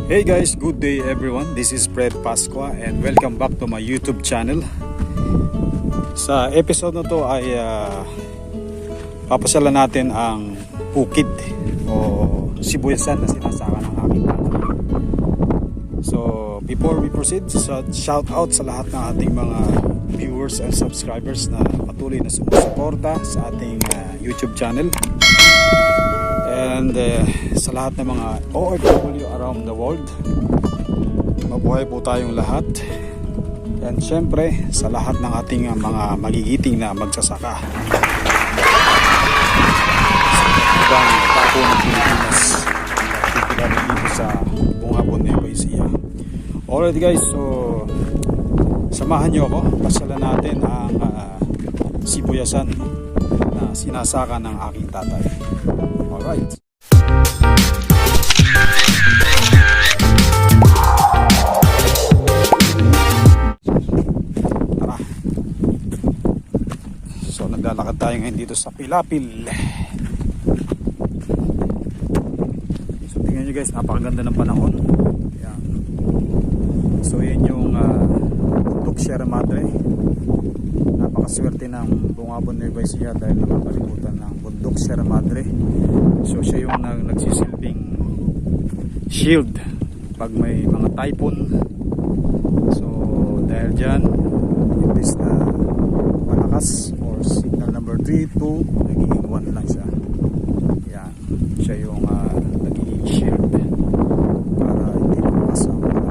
Hey guys, good day everyone. This is Fred Pasqua and welcome back to my YouTube channel. Sa episode na to ay papasyalan natin ang bukid o sibuyasan na sinasaka ng aking tatay. So before we proceed, shout out sa lahat ng ating mga viewers and subscribers na patuloy na sumusuporta sa ating YouTube channel. And sa lahat ng mga OFW around the world, mabuhay po tayong lahat. And syempre sa lahat ng ating mga magigiting na magsasaka sa ibang tapo ng Pilipinas, particularly dito sa Bungabon, Nueva Ecija. Alright guys, so samahan nyo ako, pasyalan natin ang sibuyasan na sinasaka ng aking tatay. Alright. Tara. So naglalakad tayo ngayon dito sa Pilapil. So tingnan nyo guys, napakaganda ng panahon. Ayan. So yan yung bundok Sierra Madre. Napakaswerte ng Bungabon, Nueva Ecija dahil nakapalibutan ng bundok Sierra Madre. So siya yung nagsisilbing shield pag may mga typhoon. So dahil dyan, imbis na malakas or signal number 3, 2, nagiging 1 lang siya. Yan, siya yung nagiging shield para hindi malakas ang dito.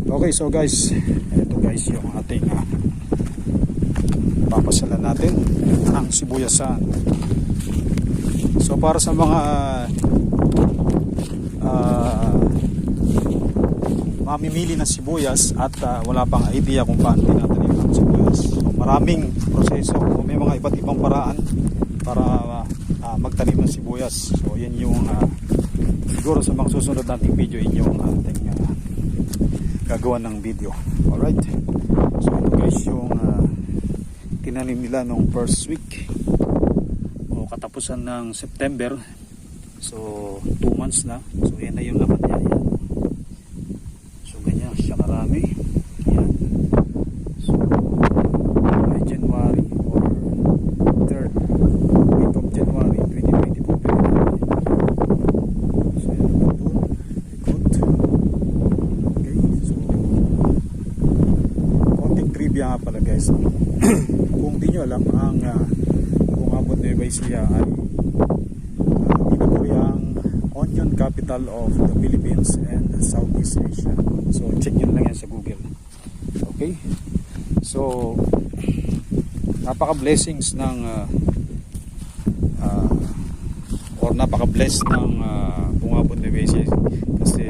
Okay, so guys, ito guys yung ating papasyalan natin ang sibuyasan. So para sa mga mamimili ng sibuyas at wala pang idea kung paano tinatanim ang sibuyas, so maraming proseso, so, may mga iba't ibang paraan para magtanim ng sibuyas. So yan yung siguro sa mga susunod nating video, yun yung ating gagawa ng video. Alright, so ito guys yung tinanim nila nung first week o katapusan ng September. So 2 months na. So yan na yung laman niya. Yan. So ganyan siya karami. Yan. So by January or 3rd week of January 2024. So yan naman doon. Ikot. Okay. So konting trivia nga pala guys. Kung di nyo alam, ang Bungabon, Nueva Ecija ay tinutuyang onion capital of the Philippines and Southeast Asia. So check nyo lang yan sa Google. Okay, so napaka blessings ng or napaka blessed ng Bungabon, Nueva Ecija kasi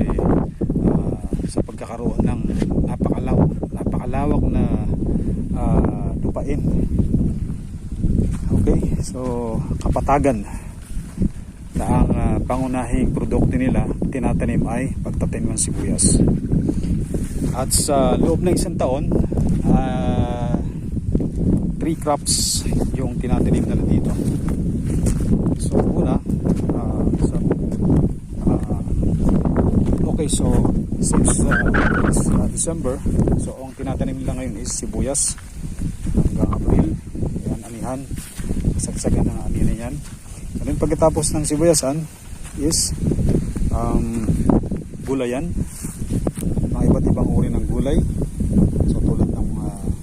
sa pagkakaroon ng napakalawak na lupain. Okay, so kapatagan na ang pangunahing produkto nila tinatanim ay pagtatanim ng sibuyas. At sa loob ng isang taon, 3 crops yung tinatanim nila dito. So una, okay, so since December, so ang tinatanim nila ngayon is sibuyas hanggang April. Yan, anihan, sagsagan ng anihan yan. And then pagkatapos ng sibuyasan is gulayan, mga iba't ibang uri ng gulay. So tulad ng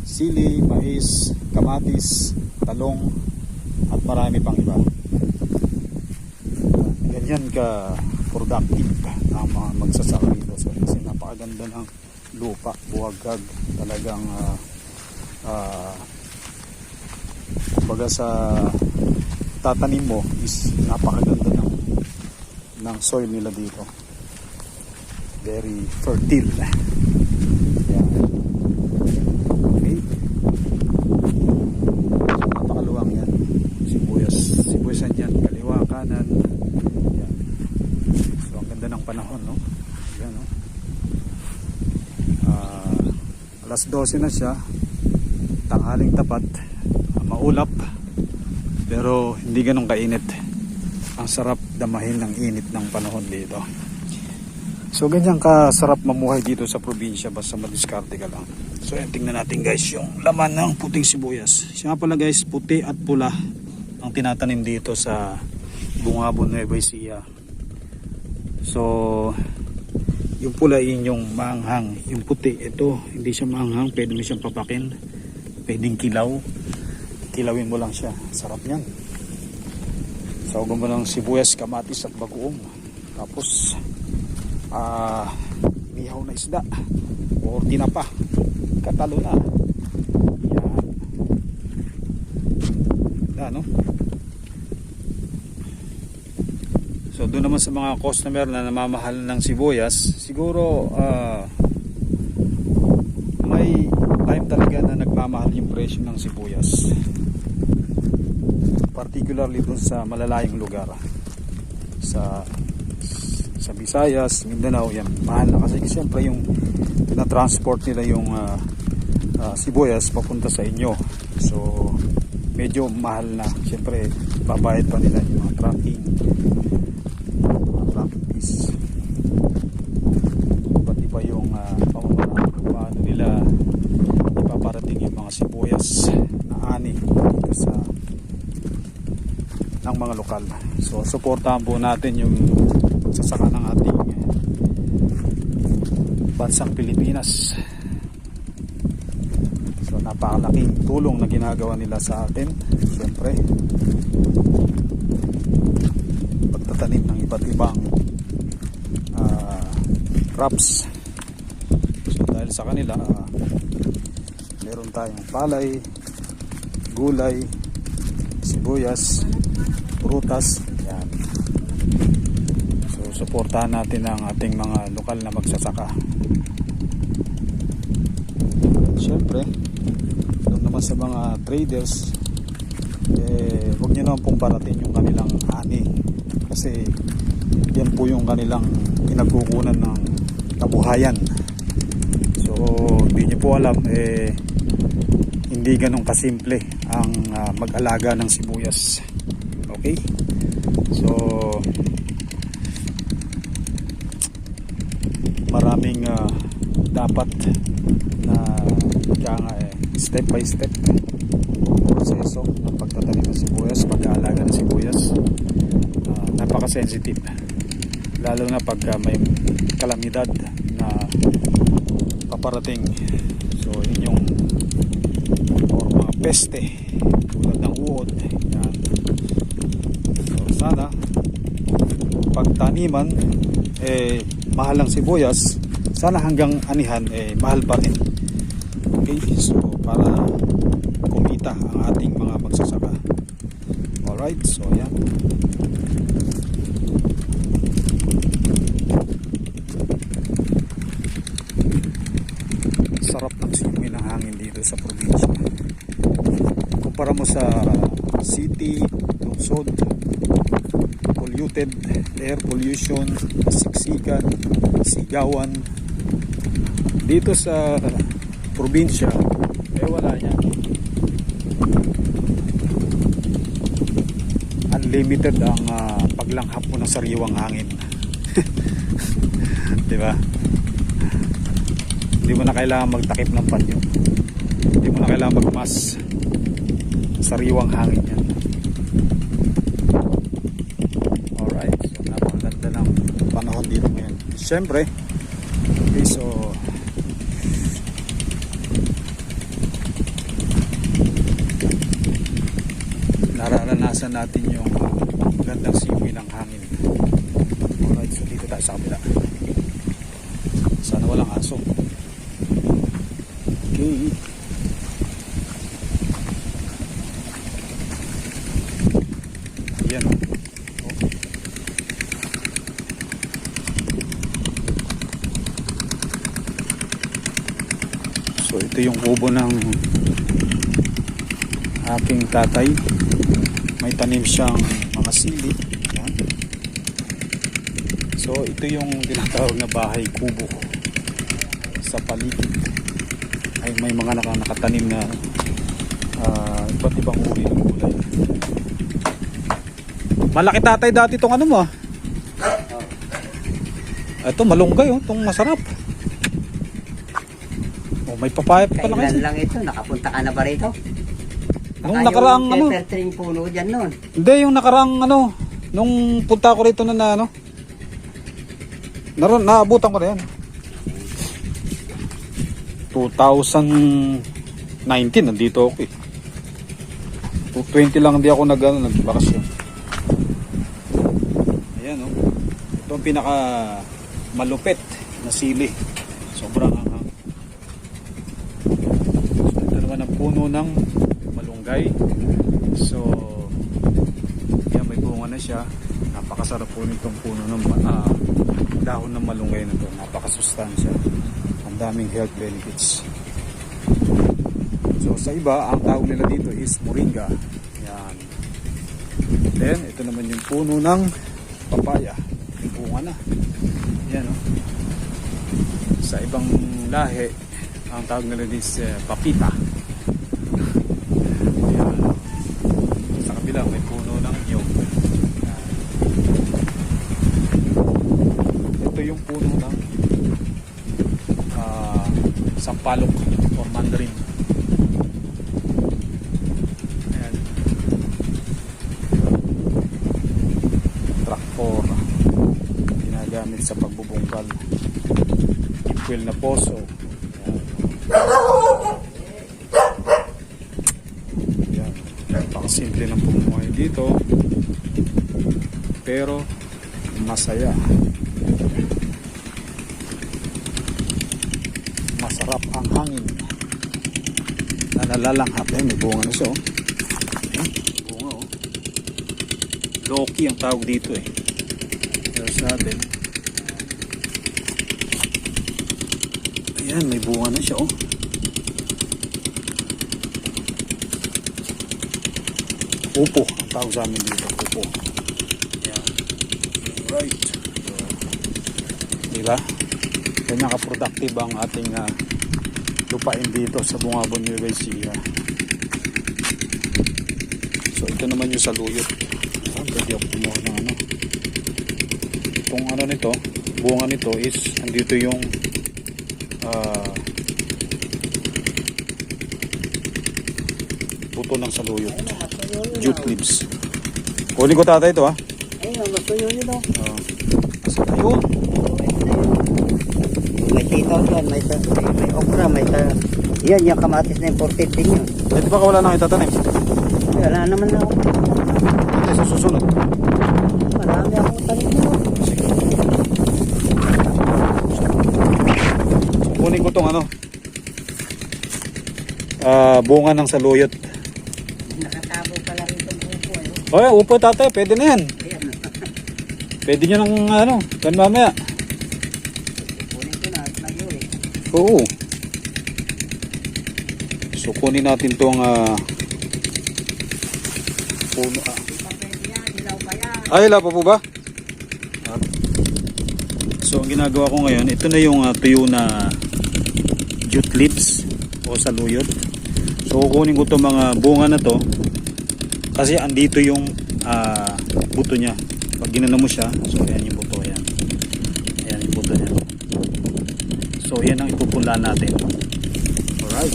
sili, mais, kamatis, talong at marami pang iba. Ganyan ka productive ang mga magsasaka dito. So kasi napakaganda ng lupa, buwagag, talagang kumbaga sa tatanim mo is napakaganda ng soil nila dito, very fertile. Yan. Okay, napakaluwang yan, sibuyasan yan, kaliwa, kanan. Yan. So ang ganda ng panahon, no? Yan, no? Alas 12 na siya, tanghaling tapat, maulap pero hindi ganun kainit. Ang sarap damahin ng init ng panahon dito. So ganyan kasarap mamuhay dito sa probinsya basta madiskarte ka lang. So yan, tingnan natin guys yung laman ng puting sibuyas. Siya nga pala guys, puti at pula ang tinatanim dito sa Bungabon, Nueva Ecija. So yung pula yun yung maanghang, yung puti ito hindi siya maanghang, pwede mo siyang papakin, pwedeng kilawin mo lang siya, sarap niyan. Saugan mo ng sibuyas, kamatis at bagoong, tapos mihaw na isda or tinapa, katalo na yan, no? So doon naman sa mga customer na namamahal ng sibuyas, siguro may time talaga na nagmamahal yung presyo ng sibuyas, particularly doon sa malalayong lugar, sa Visayas, Mindanao, yan mahal na kasi siyempre yung na-transport nila yung sibuyas papunta sa inyo, so medyo mahal na, siyempre babayad pa nila yung mga tracking fees, pati pa yung pamamaraan paano nila ipaparating yung mga sibuyas na ani dito sa ng mga lokal. So suportahan po natin yung pagsasaka ng ating bansang Pilipinas. So napakalaking tulong na ginagawa nila sa atin, siyempre pagtatanim ng iba't ibang crops. So dahil sa kanila meron tayong palay, gulay, sibuyas, prutas, yan. So suportahan natin ang ating mga lokal na magsasaka. Siyempre doon naman sa mga traders, huwag nyo naman pong parating yung kanilang ani, kasi yan po yung kanilang pinagkukunan ng kabuhayan. So hindi nyo po alam, hindi ganun kasimple ang mag-alaga ng sibuyas. Okay, so maraming dapat na step by step proseso ng pagtatanim ng sibuyas, pag-aalaga ng sibuyas. Napaka-sensitive, lalo na pag may kalamidad na paparating. So yun yung or mga peste tulad ng uod, yan. So sana pagtaniman mahal ang sibuyas, sana hanggang anihan mahal pa rin. Okay, so para kumita ang ating mga magsasaka. Alright, so yan. Sarap ng simoy ng hangin dito sa probinsya. Kumpara mo sa city, lungsod, polluted, air pollution, siksikan, sigawan. Dito sa probinsya, wala yan. Unlimited ang paglanghap mo ng sariwang hangin. Diba? Hindi mo na kailangan magtakip ng panyo, hindi mo na kailangan magmas, sariwang hangin yan. Alright, so napakaganda ng panahon dito ngayon, siyempre. Okay, so nararanasan natin yung gandang simoy ng hangin. Alright, so dito tayo sa kabila. Sana walang aso. Okay. Ayan. Oh. So ito yung kubo ng aking tatay. May tanim siyang mga sili. Ayan. So ito yung tinatawag na bahay kubo. Sa paligid ay may mga nakatanim na iba't ibang uri ng gulay. Malaki tatay dati itong ano mo. Ito, malunggay, oh. Itong masarap. Oh, may papaya pa pala Kailan kasi. lang ito? Nakapunta ka na ba rito? Nung nakaraang ano. Yung pepper tree puno dyan nun. Hindi, yung nakaraang ano. Nung punta ko rito na ano. Naabutan ko na yan. 2019, nandito ako eh. 2020 lang hindi ako nagbakasyon. Ayan oh. Ito ang pinaka malupit na sili. Sobrang anghang. Ito naman ang puno ng malunggay. So, yan, may bunga na siya. Napakasarap po nitong puno ng dahon ng malunggay na ito. Napakasustansya. Ang daming health benefits. So sa iba, ang tawag nila dito is moringa. Yan. Then, ito naman yung puno ng papaya. Yung bunga na. Yan o. Sa ibang lahi, ang tawag nila is papita. Yan. Sa kabila, may puno ng nyog. Yan. Ito yung puno ng sampalok or mandarin. Ayan. Traktor ginagamit sa pagbubungkal. Deep na poso. Ayan. Napakasimple ng pamumuhay dito, pero masaya. Masarap ang hangin na nalalanghap. May bunga na siya oh. Bunga oh. Loki ang tawag dito eh. Pero sa atin, ayan, may bunga na siya oh. Upo ang tawag sa amin dito. Upo. Ayan. Right. Diba? Kanya ka-productive ang ating lupain dito sa Bungabon, Nueva Ecija. So ito naman yung saluyot. Pwede ako kumuha ng ano. Itong ano nito, bunga nito is andito yung buto ng saluyot. Jute leaves. Kunin ko tatay ito ha. Ayun, matuyo nito. Asa tayo? May titaw dyan, may okra, yan, yung kamatis na imported din yun. Ito baka wala nang itatanim? Wala naman na ako. Ito sa susunod. Marami akong tanim mo. Sige. So, kunin ko tong ano. Bunga ng saluyot. Nakatabo pala rin itong upo eh. Oy, upo tatay, pwede na yan. Ayan. Pwede nyo ng ano, kan mamaya. Kunin ko na at layo eh. Oo. So kunin natin tong puno. Di pa pwede yan, hilaw pa yan. Ay, wala pa po ba? So ang ginagawa ko ngayon, ito na yung tuyo na jute leaves o saluyot. So kukunin ko itong mga bunga na to kasi andito yung buto niya. Pag ginano mo siya, so ayan yung buto, ayan. Ayan yung buto niya. So yan ang ipupunlaan natin. Alright.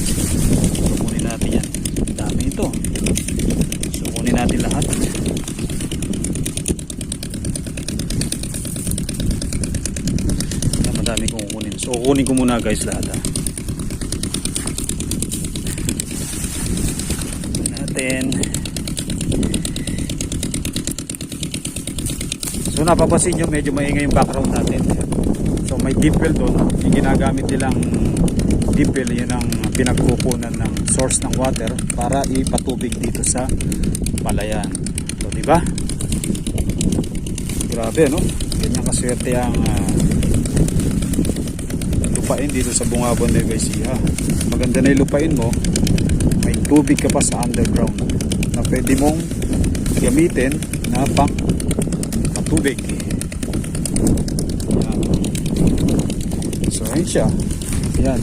So kunin natin yan. Dami ito. So kunin natin lahat. Yan, madami kong kukunin. So kukunin ko muna guys lahat ha. Natin. So napapansin nyo medyo maingay yung background natin. So may deep well doon. Yung ginagamit nilang deep well, yun ang pinagkukunan ng source ng water para ipatubig dito sa palayan. So diba? Grabe no? Ganyan kaswerte ang lupain dito sa Bungabon, Nueva Ecija. Maganda na yung lupain mo, may tubig ka pa sa underground na pwede mong gamitin na pang tubig. Yan. So ayun siya. Yan.